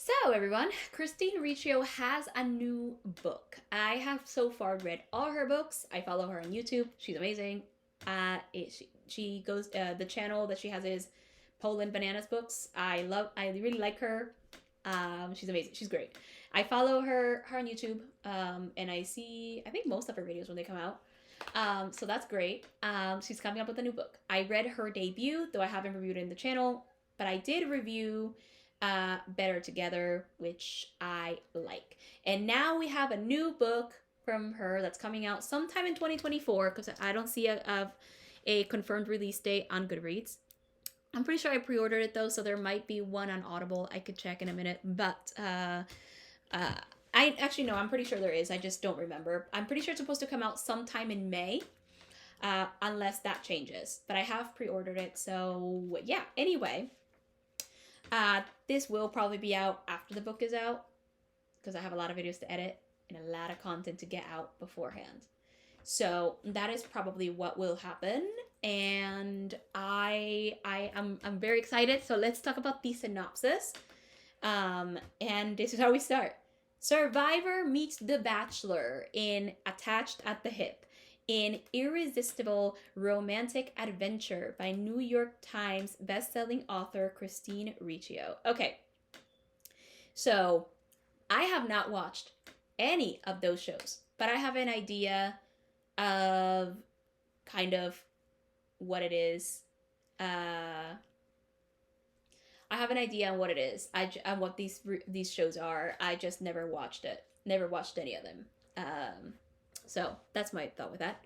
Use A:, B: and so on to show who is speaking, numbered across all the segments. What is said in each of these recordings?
A: So, everyone, Christine Riccio has a new book. I have so far read all her books. I follow her on YouTube. She's amazing. She goes, the channel that she has is Poland Bananas Books. I really like her. She's amazing. She's great. I follow her on YouTube, and I think most of her videos when they come out. So that's great. She's coming up with a new book. I read her debut, though I haven't reviewed it in the channel, but I did review Better Together, which I like. And now we have a new book from her that's coming out sometime in 2024 because I don't see a confirmed release date on Goodreads. I'm pretty sure I pre-ordered it though, so there might be one on Audible. I could check in a minute, but uh, I actually no, I'm pretty sure there is. I just don't remember. I'm pretty sure it's supposed to come out sometime in May, unless that changes. But I have pre-ordered it, so yeah. Anyway, this will probably be out after the book is out because I have a lot of videos to edit and a lot of content to get out beforehand. So that is probably what will happen, and I'm very excited. So let's talk about the synopsis. And this is how we start. Survivor meets The Bachelor in Attached at the Hip, an irresistible romantic adventure by New York Times bestselling author Christine Riccio. Okay, so I have not watched any of those shows, but I have an idea of kind of what it is. I have an idea on what it is. On what these shows are. I just never watched it. Never watched any of them. So that's my thought with that.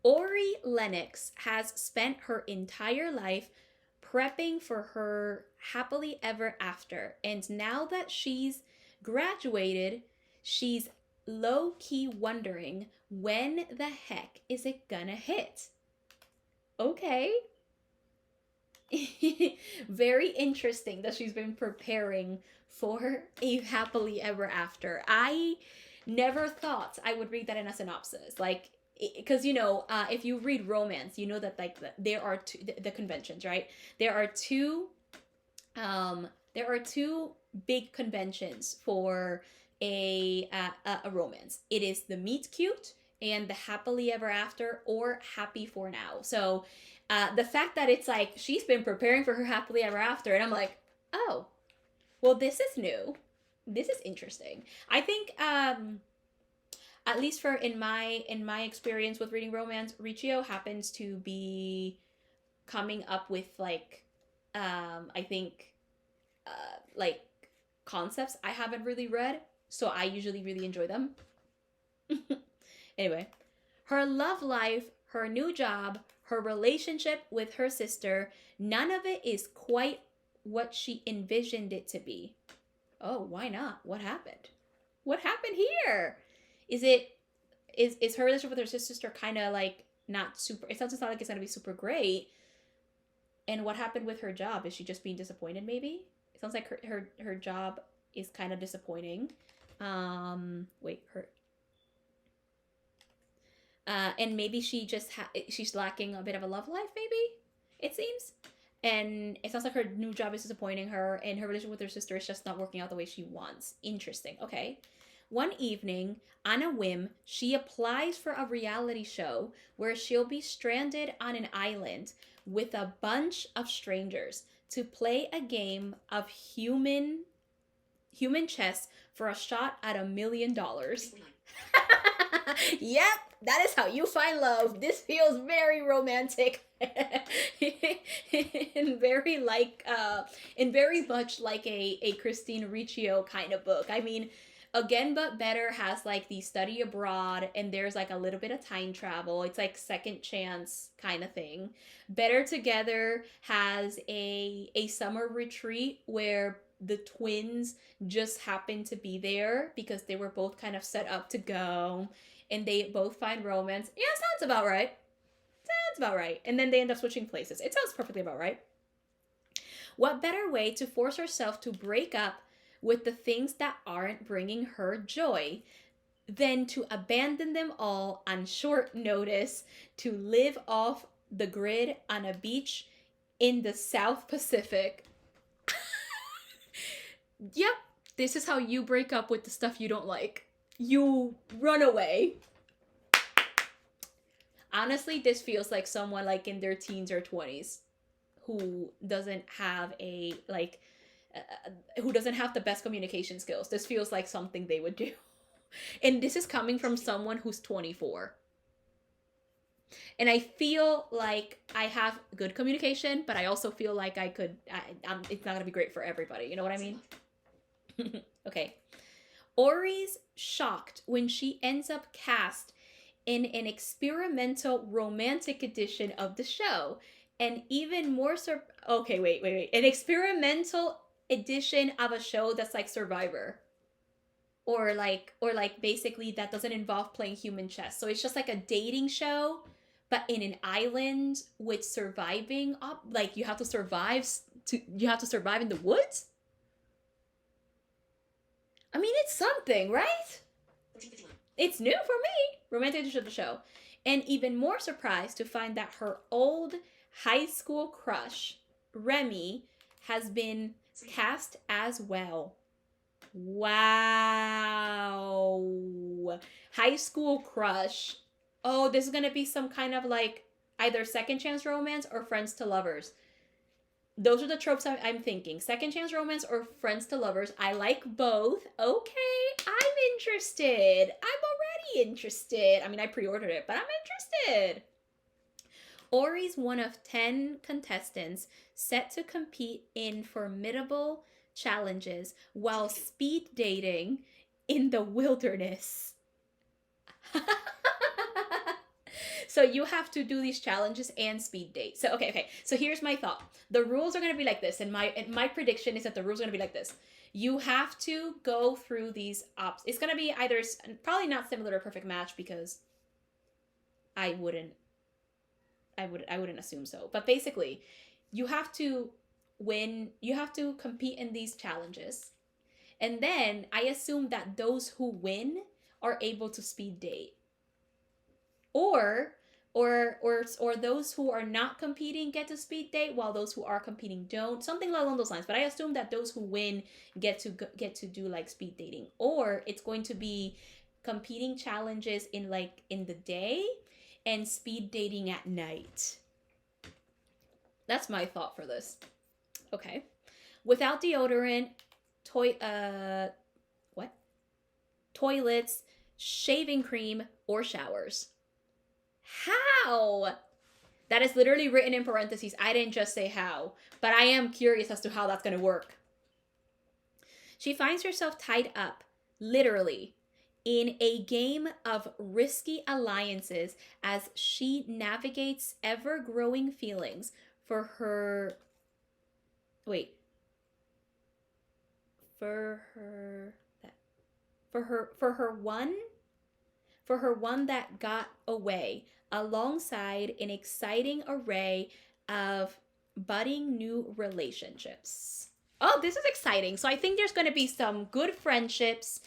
A: Ori Lennox has spent her entire life prepping for her happily ever after, and now that she's graduated, she's low key wondering when the heck is it gonna hit. Okay. Very interesting that she's been preparing for a happily ever after. I never thought I would read that in a synopsis. Like, because if you read romance, you know that like there are the conventions, right? There are two, there are two big conventions for a romance. It is the meet cute and the happily ever after, or happy for now. So the fact that it's like she's been preparing for her happily ever after, and I'm like, oh, well, this is new. This is interesting. I think, at least for in my experience with reading romance, Riccio happens to be coming up with like, I think, like concepts I haven't really read, so I usually really enjoy them. Anyway, her love life, her new job, her relationship with her sister, none of it is quite what she envisioned it to be. Oh, why not? What happened? What happened here? Is her relationship with her sister kind of like not super? It sounds like it's gonna be super great. And what happened with her job? Is she just being disappointed? Maybe it sounds like her job is kind of disappointing. Wait, her and maybe she's lacking a bit of a love life, maybe it seems. And it sounds like her new job is disappointing her, and her relationship with her sister is just not working out the way she wants. Interesting. Okay. One evening, on a whim, she applies for a reality show where she'll be stranded on an island with a bunch of strangers to play a game of human chess for a shot at $1 million. Yep, that is how you find love. This feels very romantic. and very like and very much like a Christine Riccio kind of book. I mean, Again But Better has like the study abroad, and there's like a little bit of time travel. It's like second chance kind of thing. Better Together has a summer retreat where the twins just happen to be there because they were both kind of set up to go, and they both find romance. Yeah, sounds about right. Sounds about right. And then they end up switching places. It sounds perfectly about right. What better way to force herself to break up with the things that aren't bringing her joy than to abandon them all on short notice to live off the grid on a beach in the South Pacific? Yep, This is how you break up with the stuff you don't like. You run away. Honestly, this feels like someone like in their teens or 20s who doesn't have a like who doesn't have the best communication skills. This feels like something they would do. And this is coming from someone who's 24. And I feel like I have good communication, but I also feel like it's not going to be great for everybody. You know what I mean? Okay. Ori's shocked when she ends up cast in an experimental romantic edition of the show. And even more okay, wait. An experimental edition of a show that's like Survivor. Or like basically that doesn't involve playing human chess. So it's just like a dating show, but in an island with surviving up, like you have to survive in the woods. I mean, it's something, right? It's new for me. Romantic edition of the show. And even more surprised to find that her old high school crush, Remy, has been cast as well. Wow. High school crush. Oh, this is going to be some kind of like either second chance romance or friends to lovers. Those are the tropes I'm thinking. Second chance romance or friends to lovers. I like both. Okay, I'm interested. I'm already interested. I mean, I pre-ordered it, but I'm interested. Ori's one of 10 contestants set to compete in formidable challenges while speed dating in the wilderness. So you have to do these challenges and speed date. So okay. So here's my thought. The rules are going to be like this. And my prediction is that the rules are going to be like this. You have to go through these it's going to be either probably not similar to Perfect Match because I wouldn't assume so. But basically, you have to compete in these challenges. And then I assume that those who win are able to speed date. Or those who are not competing get to speed date while those who are competing don't. Something along those lines. But I assume that those who win get to do like speed dating. Or it's going to be competing challenges in the day and speed dating at night. That's my thought for this. Okay. Without deodorant, toilets, shaving cream, or showers. How? That is literally written in parentheses. I didn't just say how, but I am curious as to how that's going to work. She finds herself tied up, literally, in a game of risky alliances as she navigates ever-growing feelings for her one that got away, alongside an exciting array of budding new relationships. Oh, this is exciting. So I think there's going to be some good friendships,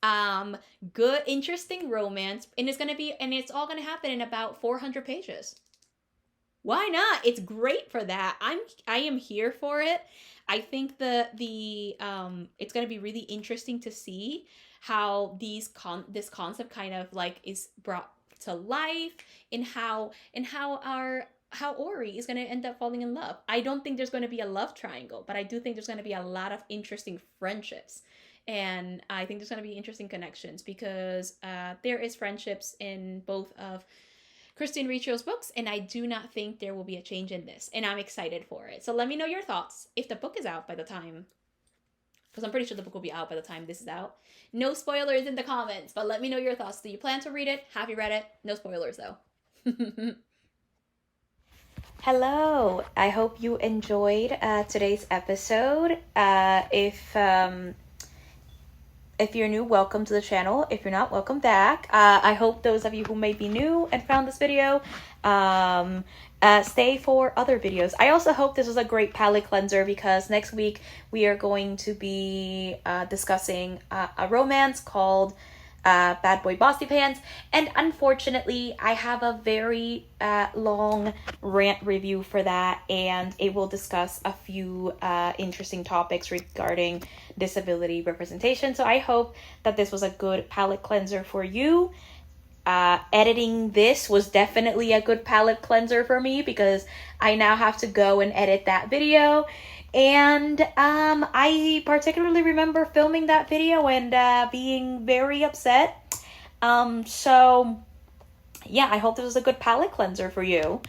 A: good, interesting romance, and it's all going to happen in about 400 pages. Why not? It's great for that. I am here for it. I think it's going to be really interesting to see how this concept kind of like is brought to life, and how Ori is going to end up falling in love. I don't think there's going to be a love triangle, but I do think there's going to be a lot of interesting friendships. And I think there's going to be interesting connections because there is friendships in both of Christine Riccio's books, and I do not think there will be a change in this, and I'm excited for it. So let me know your thoughts if the book is out by the time, because I'm pretty sure the book will be out by the time this is out. No spoilers in the comments, but let me know your thoughts. Do you plan to read it? Have you read it? No spoilers though. Hello, I hope you enjoyed today's episode. If you're new, welcome to the channel. If you're not, welcome back. I hope those of you who may be new and found this video stay for other videos. I also hope this was a great palette cleanser because next week we are going to be discussing a romance called Bad Boy Bossy Pants. And unfortunately, I have a very long rant review for that, and it will discuss a few interesting topics regarding disability representation. So I hope that this was a good palette cleanser for you. Editing this was definitely a good palette cleanser for me because I now have to go and edit that video. And I particularly remember filming that video and being very upset. So yeah, I hope this was a good palette cleanser for you.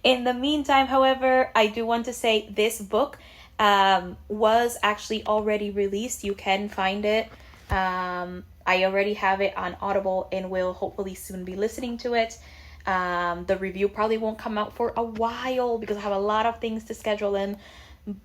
A: In the meantime, however, I do want to say this book was actually already released. You can find it. I already have it on Audible and will hopefully soon be listening to it. The review probably won't come out for a while because I have a lot of things to schedule in,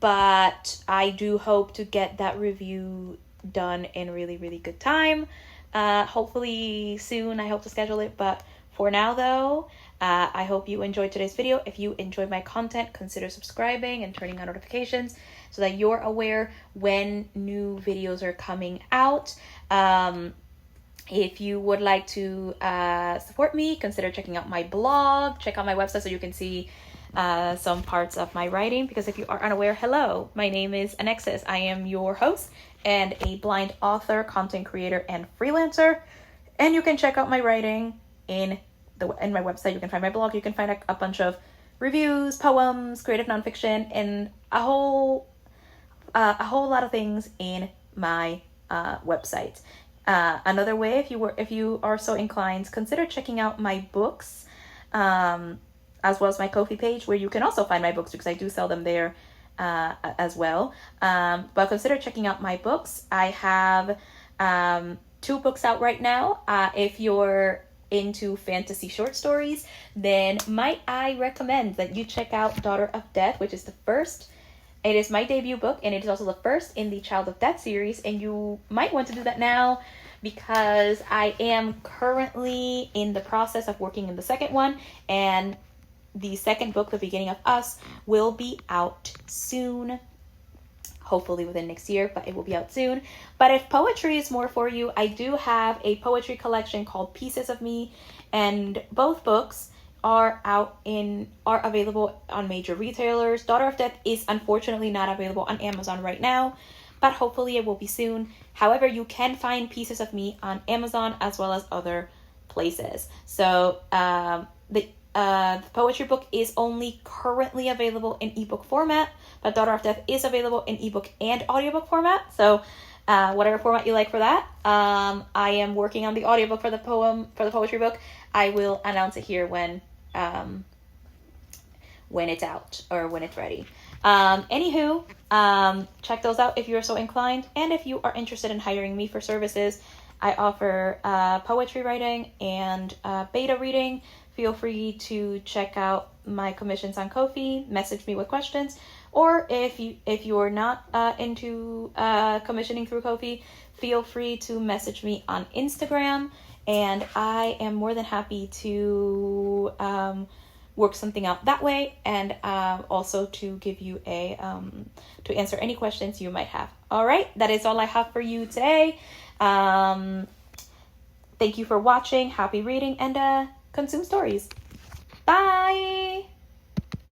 A: but I do hope to get that review done in really, really good time. Hopefully soon. I hope to schedule it, but for now though, I hope you enjoyed today's video. If you enjoyed my content, consider subscribing and turning on notifications so that you're aware when new videos are coming out. If you would like to support me, consider checking out my blog. Check out my website so you can see some parts of my writing. Because if you are unaware, hello, my name is Anexis. I am your host and a blind author, content creator, and freelancer. And you can check out my writing in my website. You can find my blog. You can find a bunch of reviews, poems, creative nonfiction, and a whole lot of things in my website. Another way, if you are so inclined, consider checking out my books, as well as my Ko-fi page, where you can also find my books because I do sell them there as well. But consider checking out my books. I have 2 books out right now. If you're into fantasy short stories, then might I recommend that you check out Daughter of Death, which is the first. It is my debut book, and it is also the first in the Child of Death series, and you might want to do that now because I am currently in the process of working in the second one, and the second book, The Beginning of Us, will be out soon. Hopefully within next year, but it will be out soon. But if poetry is more for you, I do have a poetry collection called Pieces of Me, and both books are available on major retailers. Daughter of Death is unfortunately not available on Amazon right now, but hopefully it will be soon. However, you can find Pieces of Me on Amazon as well as other places. So the poetry book is only currently available in ebook format, but Daughter of Death is available in ebook and audiobook format. So whatever format you like for that. I am working on the audiobook for the poetry book. I will announce it here when it's out or when it's ready. Anywho, check those out if you're so inclined. And if you are interested in hiring me for services, I offer poetry writing and beta reading. Feel free to check out my commissions on Ko-fi, message me with questions, or if you're not into commissioning through Ko-fi, feel free to message me on Instagram, and I am more than happy to work something out that way, and also to give you to answer any questions you might have. All right, that is all I have for you today. Thank you for watching. Happy reading, and consume stories. Bye!